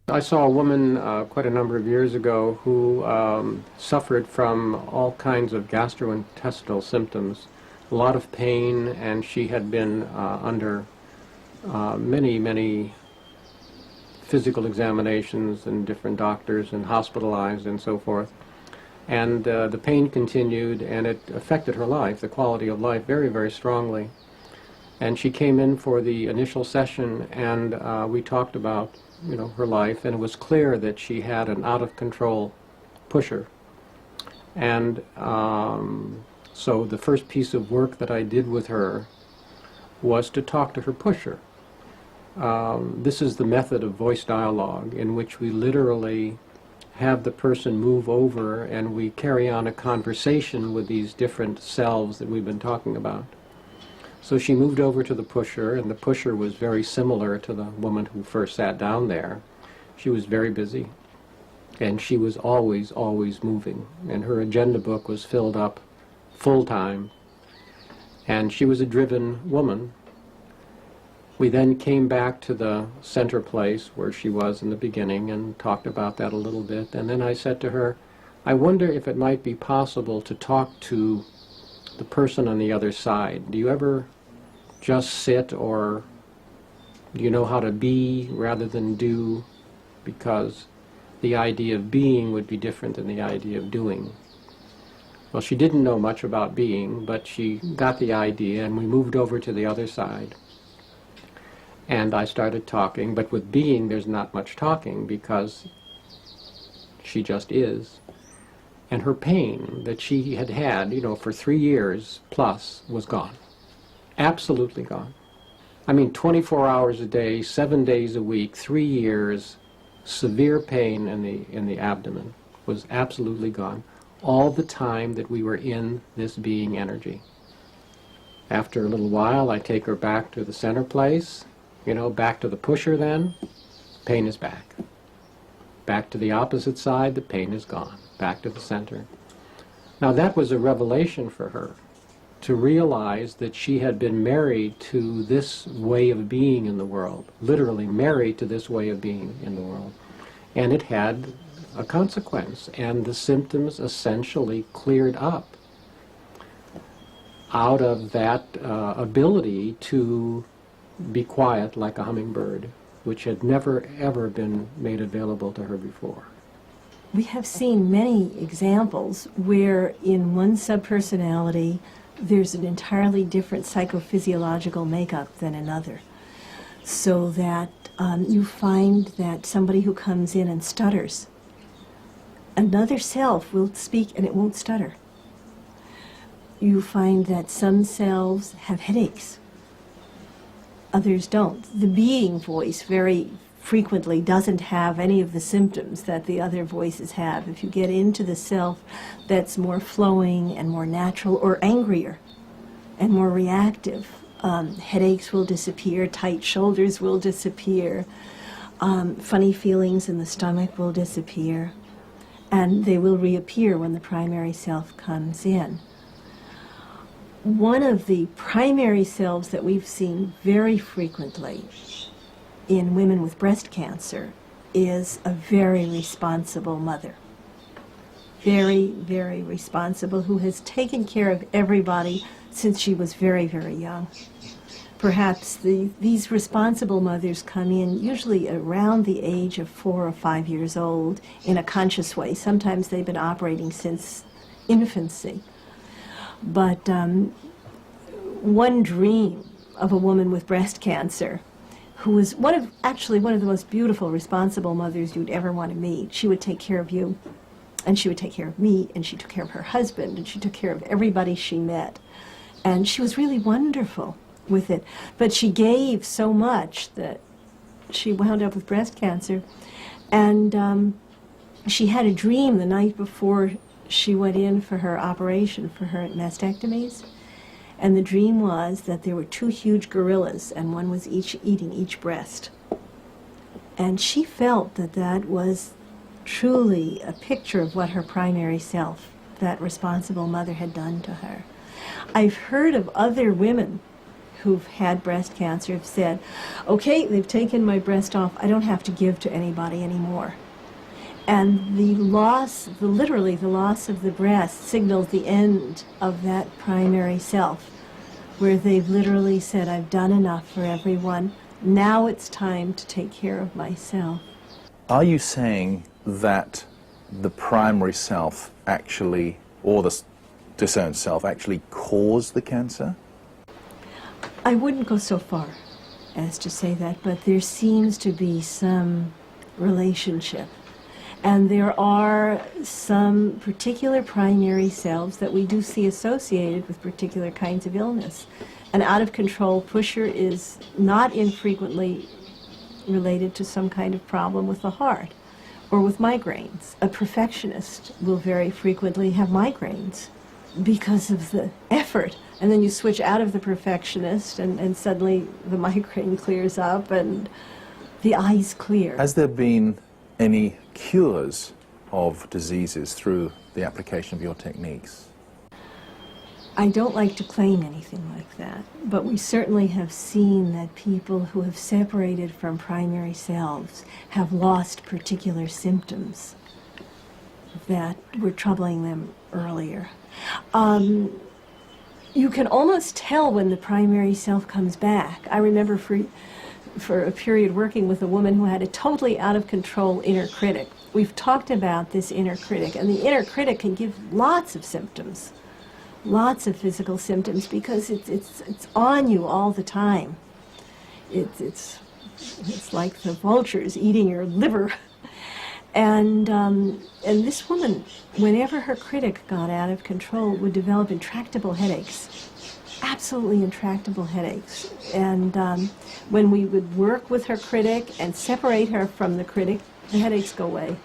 I saw a woman quite a number of years ago who suffered from all kinds of gastrointestinal symptoms, a lot of pain, and she had been under many physical examinations and different doctors and hospitalized and so forth. And the pain continued, and it affected her life, the quality of life, very strongly. And she came in for the initial session, and we talked about, her life, and it was clear that she had an out-of-control pusher. And so the first piece of work that I did with her was to talk to her pusher. This is the method of voice dialogue, in which we literally have the person move over and we carry on a conversation with these different selves that we've been talking about. So she moved over to the pusher, and the pusher was very similar to the woman who first sat down there. She was very busy, and she was always moving, and her agenda book was filled up full time, and she was a driven woman. We then came back to the center place where she was in the beginning and talked about that a little bit, and then I said to her, I wonder if it might be possible to talk to the person on the other side. Do you ever just sit, or do you know how to be rather than do? Because the idea of being would be different than the idea of doing. Well, she didn't know much about being, but she got the idea, and we moved over to the other side. And I started talking, but with being there's not much talking because she just is. And her pain that she had had, for 3 years plus was gone. Absolutely gone. I mean, 24 hours a day, 7 days a week, 3 years, severe pain in the abdomen was absolutely gone. All the time that we were in this being energy. After a little while, I take her back to the center place, back to the pusher then, pain is back. Back to the opposite side, the pain is gone. Back to the center. Now that was a revelation for her, to realize that she had been married to this way of being in the world, literally married to this way of being in the world. And it had a consequence, and the symptoms essentially cleared up out of that ability to be quiet like a hummingbird, which had never ever been made available to her before. We have seen many examples where in one subpersonality there's an entirely different psychophysiological makeup than another. So that you find that somebody who comes in and stutters, another self will speak and it won't stutter. You find that some selves have headaches, others don't. The being voice very frequently doesn't have any of the symptoms that the other voices have. If you get into the self that's more flowing and more natural, or angrier and more reactive, headaches will disappear, tight shoulders will disappear, funny feelings in the stomach will disappear, and they will reappear when the primary self comes in. One of the primary selves that we've seen very frequently in women with breast cancer is a very responsible mother. Very responsible, who has taken care of everybody since she was very young. Perhaps these responsible mothers come in usually around the age of 4 or 5 years old in a conscious way. Sometimes they've been operating since infancy. But one dream of a woman with breast cancer who was actually one of the most beautiful, responsible mothers you'd ever want to meet. She would take care of you, and she would take care of me, and she took care of her husband, and she took care of everybody she met. And she was really wonderful with it. But she gave so much that she wound up with breast cancer. And she had a dream the night before she went in for her operation, for her mastectomies. And the dream was that there were 2 huge gorillas, and one was eating each breast. And she felt that that was truly a picture of what her primary self, that responsible mother, had done to her. I've heard of other women who've had breast cancer have said, okay, they've taken my breast off, I don't have to give to anybody anymore. And the loss, literally the loss of the breast, signals the end of that primary self, where they've literally said, I've done enough for everyone, now it's time to take care of myself. Are you saying that the primary self actually, or the disowned self, actually caused the cancer? I wouldn't go so far as to say that, but there seems to be some relationship. And there are some particular primary selves that we do see associated with particular kinds of illness. An out-of-control pusher is not infrequently related to some kind of problem with the heart or with migraines. A perfectionist will very frequently have migraines because of the effort. And then you switch out of the perfectionist and suddenly the migraine clears up and the eyes clear. Has there been any cures of diseases through the application of your techniques? I don't like to claim anything like that, but we certainly have seen that people who have separated from primary selves have lost particular symptoms that were troubling them earlier. You can almost tell when the primary self comes back. I remember for a period working with a woman who had a totally out-of-control inner critic. We've talked about this inner critic, and the inner critic can give lots of symptoms, lots of physical symptoms, because it's on you all the time. It's like the vultures eating your liver. And this woman, whenever her critic got out of control, would develop intractable headaches, absolutely intractable headaches. And when we would work with her critic and separate her from the critic, the headaches go away.